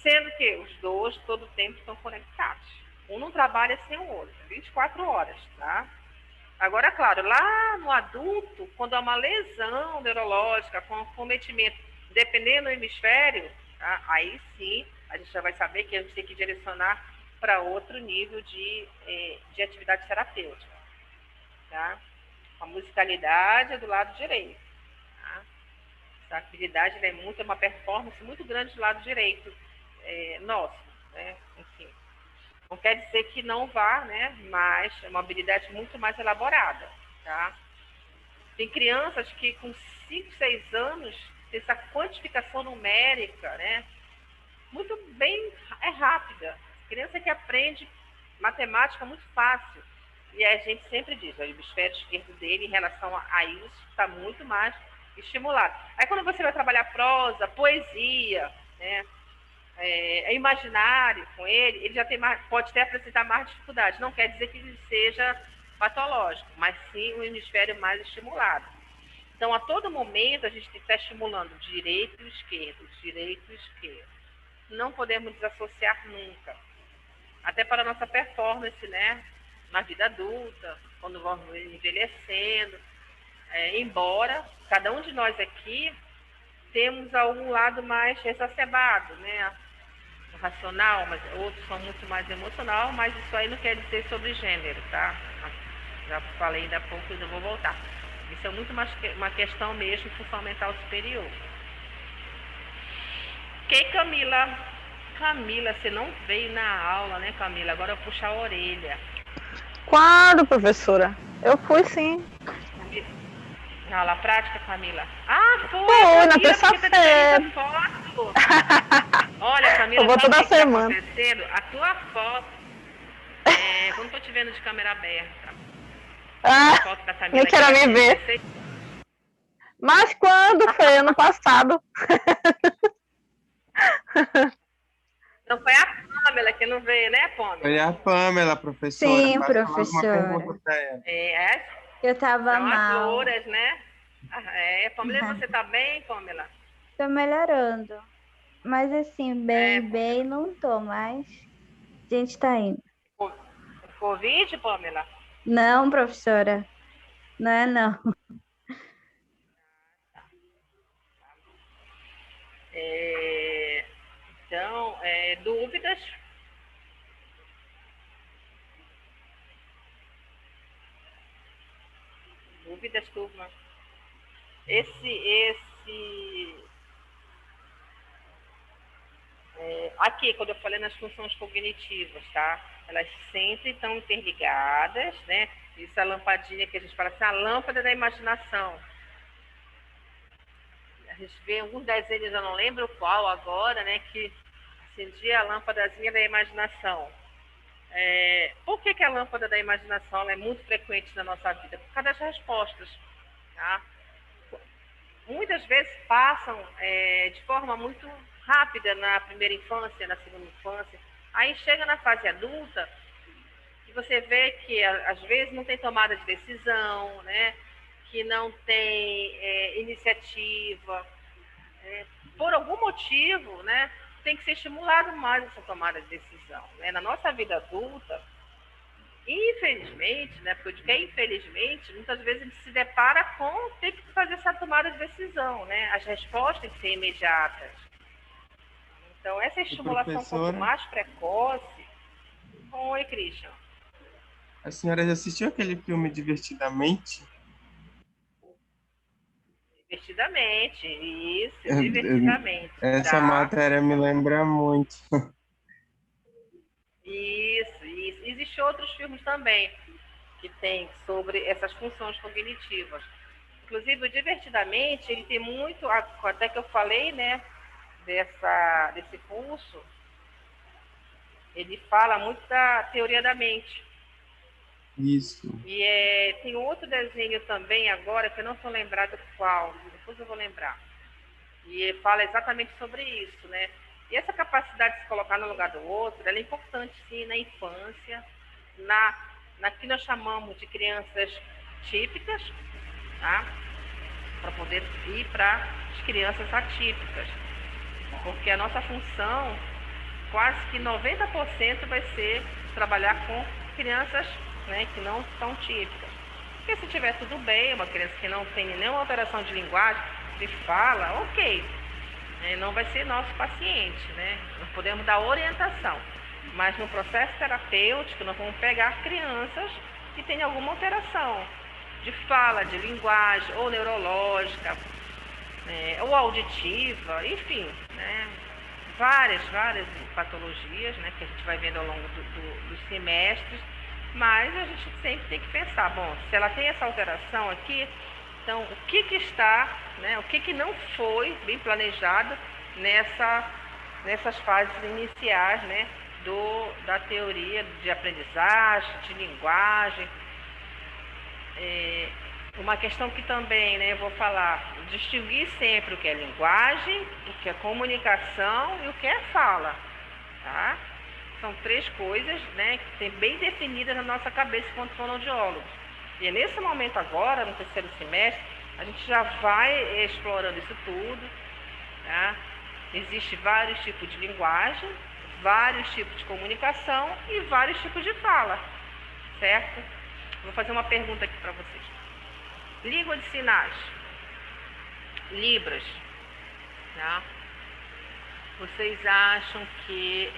Sendo que os dois, todo o tempo, estão conectados. Um não trabalha sem o outro, 24 horas, tá? Agora, claro, lá no adulto, quando há uma lesão neurológica, com cometimento, dependendo do hemisfério, tá? Aí sim, a gente já vai saber que a gente tem que direcionar para outro nível de atividade terapêutica, tá? A musicalidade é do lado direito, tá? Essa habilidade é uma performance muito grande do lado direito nosso, né? Enfim. Não quer dizer que não vá, né? Mas é uma habilidade muito mais elaborada, tá? Tem crianças que com 5, 6 anos tem essa quantificação numérica, né? Muito bem, é rápida. Criança que aprende matemática muito fácil. E a gente sempre diz, o hemisfério esquerdo dele em relação a isso está muito mais estimulado. Aí quando você vai trabalhar prosa, poesia, né? Imaginário com ele já pode até apresentar mais dificuldade. Não quer dizer que ele seja patológico, mas sim um hemisfério mais estimulado. Então, a todo momento, a gente está estimulando direito e esquerdo, direito e esquerdo. Não podemos desassociar nunca. até para a nossa performance, né? Na vida adulta, quando vamos envelhecendo. Embora cada um de nós aqui temos algum lado mais exacerbado, né? Racional, mas outros são muito mais emocional, mas isso aí não quer dizer sobre gênero, tá? Já falei ainda há pouco e não vou voltar. Isso é muito mais uma questão mesmo de função mental superior. Ok, Camila? Camila, você não veio na aula, né, Camila? Agora eu vou puxar a orelha. Quando, professora? Eu fui sim. Na aula prática, Camila? Ah, foi, Foi, na Camila, porque tá terça-feira. diferente a foto. Olha, Camila, Eu vou sabe o toda que tá semana. acontecendo? A tua foto, eu não tô te vendo de câmera aberta. Ah, A foto da Camila não aqui quero é me ver. 16. Mas quando foi? Ano passado. Não foi a Pamela que não veio, né, Pamela? Foi a Pamela, professora. Sim, Faça logo uma professora. pergunta para ela. Eu tava São as mal. louras, né? Pamela, você tá bem, Pamela? Tô melhorando. Mas assim, bem, não tô, mas a gente tá indo. Covid, Pamela? Não, professora. Não é não. Então, dúvidas? Dúvidas, turma? Aqui, quando eu falei nas funções cognitivas, tá? Elas sempre estão interligadas, né? Isso é a lampadinha que a gente fala assim, a lâmpada da imaginação. A gente vê alguns desenhos, eu não lembro qual agora, né? Que acendia a lâmpadazinha da imaginação. Por que a lâmpada da imaginação ela é muito frequente na nossa vida? Por causa das respostas, tá? Muitas vezes passam de forma muito rápida na primeira infância, na segunda infância. Aí chega na fase adulta e você vê que às vezes não tem tomada de decisão, né? Que não tem iniciativa. Por algum motivo, né? Tem que ser estimulado mais essa tomada de decisão. Né? Na nossa vida adulta, infelizmente, né? Porque eu digo que infelizmente, muitas vezes a gente se depara com ter que fazer essa tomada de decisão, né? As respostas têm que ser imediatas. Então, essa estimulação quanto mais precoce... Oi, Christian. A senhora já assistiu aquele filme Divertidamente? Divertidamente, isso, divertidamente. Essa tá? matéria me lembra muito. Isso. Existem outros filmes também que tem sobre essas funções cognitivas. Inclusive, o Divertidamente, ele tem muito, até que eu falei, né, desse curso, ele fala muito da teoria da mente. Isso. E tem outro desenho também agora, que eu não estou lembrada qual, depois eu vou lembrar. E ele fala exatamente sobre isso, né? E essa capacidade de se colocar no lugar do outro, ela é importante, sim, na infância, na que nós chamamos de crianças típicas, tá? Para poder ir para as crianças atípicas. Porque a nossa função, quase que 90% vai ser trabalhar com crianças, né, que não são típicas. Porque se tiver tudo bem, uma criança que não tem nenhuma alteração de linguagem, de fala, ok, não vai ser nosso paciente, né? Nós podemos dar orientação, mas no processo terapêutico nós vamos pegar crianças que têm alguma alteração de fala, de linguagem, ou neurológica, ou auditiva, enfim, né? Várias patologias, né, que a gente vai vendo ao longo dos semestres, mas a gente sempre tem que pensar, bom, se ela tem essa alteração aqui, então o que está, né, o que não foi bem planejado nessas fases iniciais, né, da teoria de aprendizagem, de linguagem. Uma questão que também, né, eu vou falar, distinguir sempre o que é linguagem, o que é comunicação e o que é fala, tá? São três coisas, né, que tem bem definidas na nossa cabeça enquanto fonoaudiólogos. E é nesse momento agora, no terceiro semestre, a gente já vai explorando isso tudo, tá? Existem vários tipos de linguagem, vários tipos de comunicação e vários tipos de fala, certo? Vou fazer uma pergunta aqui para vocês. Língua de sinais, Libras, tá? Vocês acham que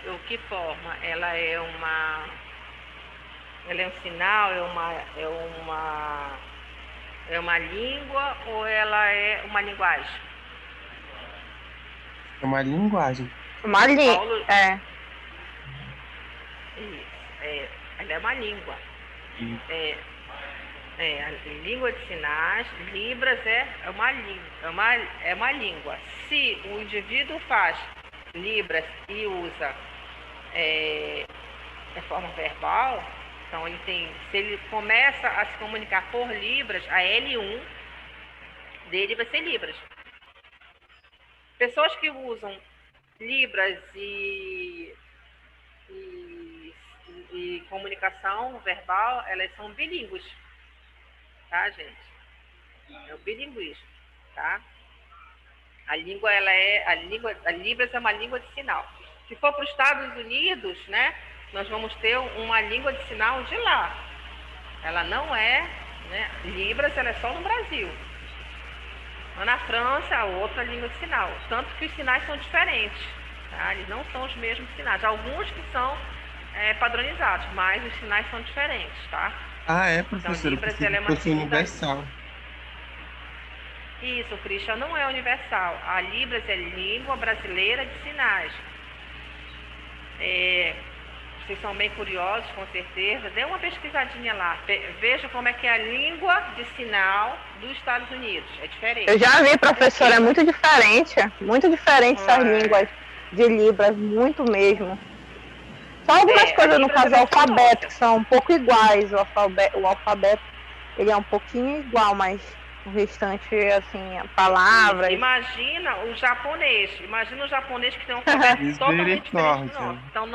o que forma? Ela é um sinal, é uma língua ou ela é uma linguagem? É uma linguagem. Uma língua. Paulo, É. isso, ela é uma língua. Hum. A língua de sinais, Libras é uma língua. Se o indivíduo faz Libras e usa a forma verbal, então se ele começa a se comunicar por Libras, a L1 dele vai ser Libras. Pessoas que usam Libras e comunicação verbal, elas são bilíngues. Tá, gente? É o bilinguismo, tá? A Libras é uma língua de sinal. Se for para os Estados Unidos, né, nós vamos ter uma língua de sinal de lá. Ela não é, né, Libras, ela é só no Brasil. Mas na França, a outra língua de sinal. Tanto que os sinais são diferentes, tá? Eles não são os mesmos sinais. Alguns que são padronizados, mas os sinais são diferentes, tá? Ah, é, Então, professora? Libras, Porque ela é uma fosse segunda... universal. Isso, Christian, não é universal. A Libras é língua brasileira de sinais. Vocês são bem curiosos, com certeza. Dê uma pesquisadinha lá. Veja como é que é a língua de sinal dos Estados Unidos. É diferente. Eu já vi, professora, é muito diferente. Muito diferente essas línguas de Libras, muito mesmo. Só algumas coisas, no caso do alfabeto, que são um pouco iguais. O alfabeto, ele é um pouquinho igual, mas o restante, assim, palavras... Imagina o japonês que tem um alfabeto totalmente diferente do nosso. Então,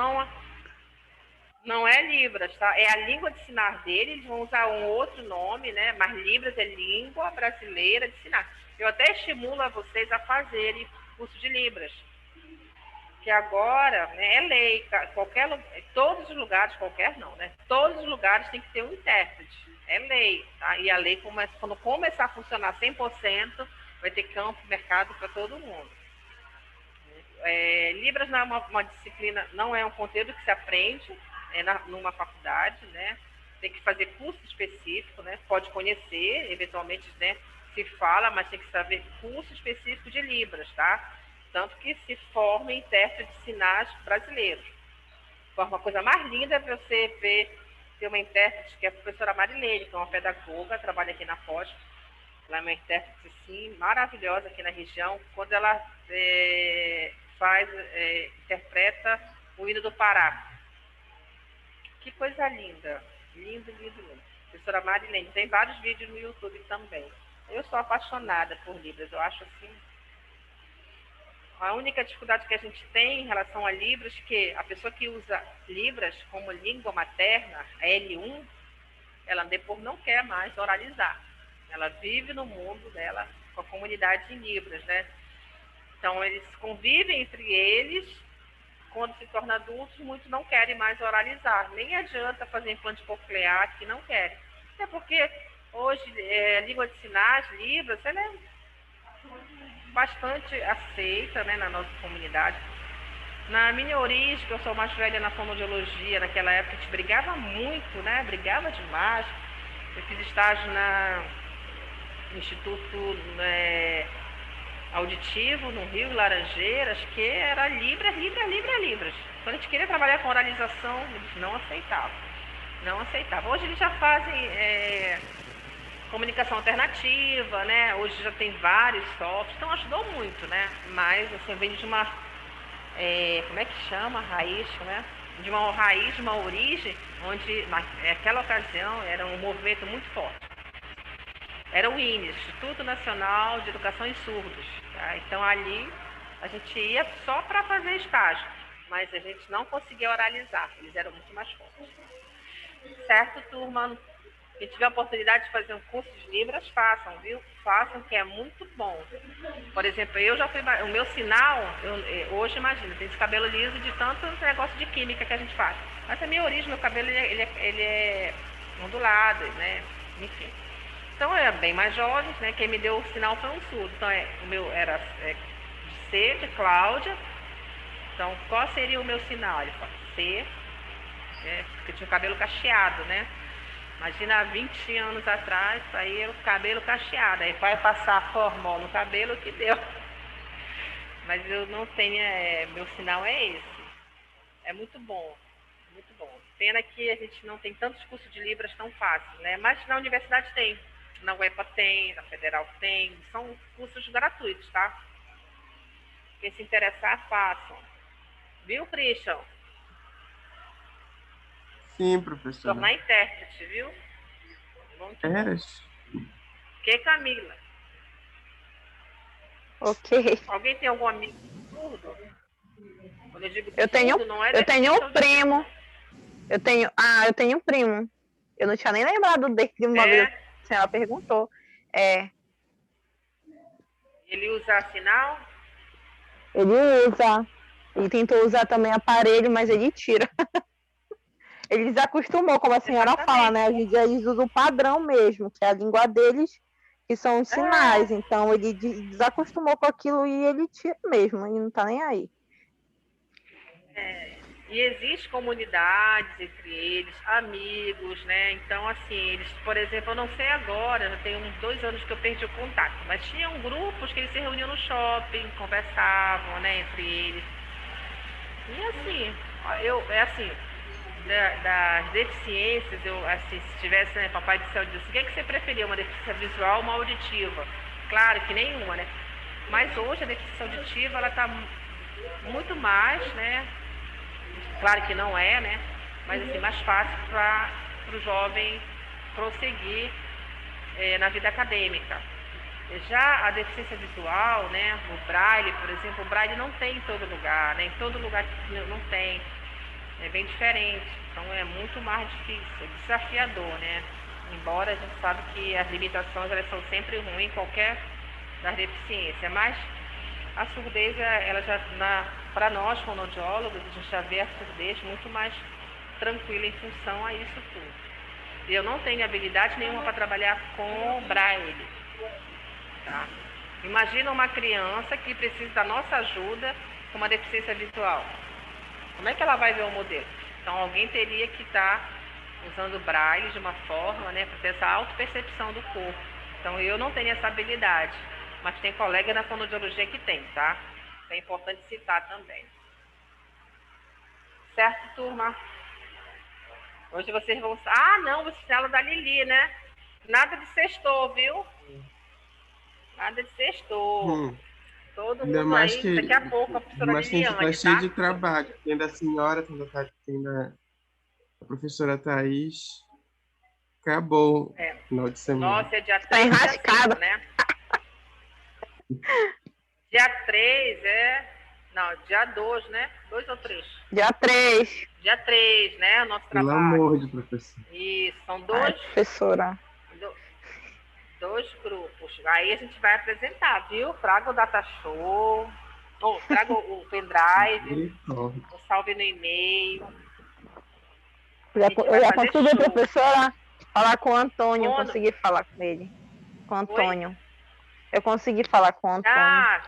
não é Libras, tá? É a língua de sinais dele, eles vão usar um outro nome, né? Mas Libras é língua brasileira de sinais. Eu até estimulo a vocês a fazerem curso de Libras. Que agora, né, é lei, todos os lugares, todos os lugares tem que ter um intérprete, é lei, tá? E a lei, quando começar a funcionar 100%, vai ter campo, mercado para todo mundo. Libras não é uma disciplina, não é um conteúdo que se aprende numa faculdade, né? Tem que fazer curso específico, né? Pode conhecer, eventualmente, né, se fala, mas tem que saber curso específico de Libras, tá? Tanto que se forma intérprete de sinais brasileiros. Uma coisa mais linda é você ter uma intérprete, que é a professora Marilene, que é uma pedagoga, trabalha aqui na Pós. Ela é uma intérprete, sim, maravilhosa aqui na região. Quando ela interpreta o hino do Pará. Que coisa linda. Lindo, lindo, lindo. Professora Marilene, tem vários vídeos no YouTube também. Eu sou apaixonada por Libras, eu acho assim... A única dificuldade que a gente tem em relação a Libras é que a pessoa que usa Libras como língua materna, a L1, ela depois não quer mais oralizar. Ela vive no mundo dela com a comunidade em Libras, né? Então, eles convivem entre eles. Quando se tornam adultos, muitos não querem mais oralizar. Nem adianta fazer implante coclear, que não querem. Até porque hoje a língua de sinais, Libras, ela é bastante aceita, né, na nossa comunidade. Na minha origem, que eu sou mais velha na fonoaudiologia, naquela época a gente brigava muito, né? Brigava demais. Eu fiz estágio no Instituto Auditivo, no Rio Laranjeiras, que era Libras. Quando a gente queria trabalhar com oralização, eles não aceitavam. Não aceitavam. Hoje eles já fazem comunicação alternativa, né? Hoje já tem vários softwares, então ajudou muito, né? Mas, assim, vem de uma, como é que chama? Raiz, né? De uma raiz, de uma origem, onde, naquela ocasião, era um movimento muito forte. Era o INES, Instituto Nacional de Educação em Surdos, tá? Então, ali, a gente ia só para fazer estágio, mas a gente não conseguia oralizar, eles eram muito mais fortes. Certo, turma? Quem tiver a oportunidade de fazer um curso de Libras, façam, viu? Façam, que é muito bom. Por exemplo, eu já fui... O meu sinal, hoje, imagina, tem esse cabelo liso de tanto negócio de química que a gente faz. Mas a minha origem, meu cabelo, ele é ondulado, né? Enfim. Então, eu era bem mais jovem, né? Quem me deu o sinal foi um surdo. Então, o meu era de C, de Cláudia. Então, qual seria o meu sinal? Ele fala C, porque eu tinha o cabelo cacheado, né? Imagina, há 20 anos atrás, aí o cabelo cacheado. Aí vai passar formol no cabelo, que deu. Mas eu não tenho, meu sinal é esse. É muito bom, muito bom. Pena que a gente não tem tantos cursos de Libras tão fáceis, né? Mas na universidade tem. Na UEPA tem, na Federal tem. São cursos gratuitos, tá? Quem se interessar, façam. Viu, Christian? Sim, professora. Tornar intérprete, viu? Muito bom. Eras? Que, Camila? Ok. Alguém tem algum amigo surdo? Quando eu digo Eu tenho, surdo, não é eu tenho um deficiência primo. Eu tenho um primo. Eu não tinha nem lembrado dele de uma vez que a senhora perguntou. Ele usa sinal? Ele usa. Ele tentou usar também aparelho, mas ele tira. Ele desacostumou, como a senhora fala, né? Hoje em dia eles usam o padrão mesmo, que é a língua deles, que são os sinais. Então ele desacostumou com aquilo e ele tira mesmo, e não tá nem aí. E existe comunidades entre eles, amigos, né? Então, assim, eles, por exemplo, eu não sei agora, já tem uns 2 anos que eu perdi o contato, mas tinham grupos que eles se reuniam no shopping, conversavam, né, entre eles. E assim, das deficiências, assim, se tivesse, né, Papai do Céu disse, o que é que você preferia, uma deficiência visual ou uma auditiva? Claro que nenhuma, né? Mas hoje a deficiência auditiva, ela tá muito mais, né? Claro que não é, né? Mas assim, mais fácil para o jovem prosseguir na vida acadêmica. Já a deficiência visual, né? O Braille, por exemplo, o Braille não tem em todo lugar, né? Em todo lugar não tem. É bem diferente. Então é muito mais difícil, é desafiador, né? Embora a gente sabe que as limitações elas são sempre ruins em qualquer das deficiências, mas a surdez, ela já, para nós, fonoaudiólogos, a gente já vê a surdez muito mais tranquila em função a isso tudo. E eu não tenho habilidade nenhuma para trabalhar com Braille. Tá? Imagina uma criança que precisa da nossa ajuda com uma deficiência visual. Como é que ela vai ver o modelo? Então, alguém teria que estar usando Braille de uma forma, né, para ter essa autopercepção do corpo. Então, eu não tenho essa habilidade. Mas tem colega na fonoaudiologia que tem, tá? É importante citar também. Certo, turma? Hoje vocês vão... Ah, não, o chinelo da Lili, né? Nada de sextou, viu? Nada de sextou. Todo Ainda mundo mais aí, que, daqui a pouco, a professora mas que a gente Liliane, tá cheio tá? de trabalho. Tem da senhora, tem da professora Thaís. Acabou no final de semana. Nossa, é dia 3 Tá enrascada, né? Dia 3 Não, dia 2, né? 2 ou 3? Dia 3. Dia 3, né? O nosso Pelo trabalho. amor de professor. Isso, são Ai, dois professora. grupos. Aí a gente vai apresentar, viu? Traga o data show, traga o pendrive, o salve no e-mail. Eu já consegui, show. professora, falar com o Antônio, Quando? consegui falar com ele. Com o Antônio. Eu consegui falar com o Antônio. Ah,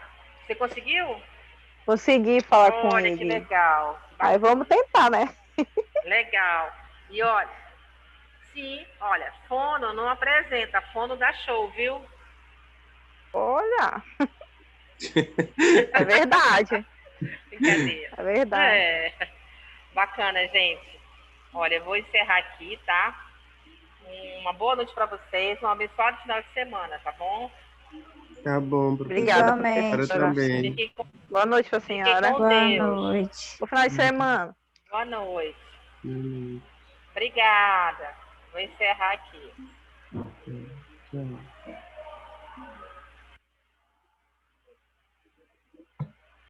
você conseguiu? Consegui falar com ele. Olha, que legal. Aí vamos tentar, né? Legal. E olha, fono não apresenta, fono dá show, viu? Olha. É verdade. Brincadeira. É verdade. Bacana, gente. Olha, eu vou encerrar aqui, tá? Uma boa noite para vocês, um abençoado final de semana, tá bom? Tá bom, professora. Obrigada, professora também. Boa noite pra senhora. Boa noite. Bom final de semana. Boa noite. Obrigada. Vou encerrar aqui.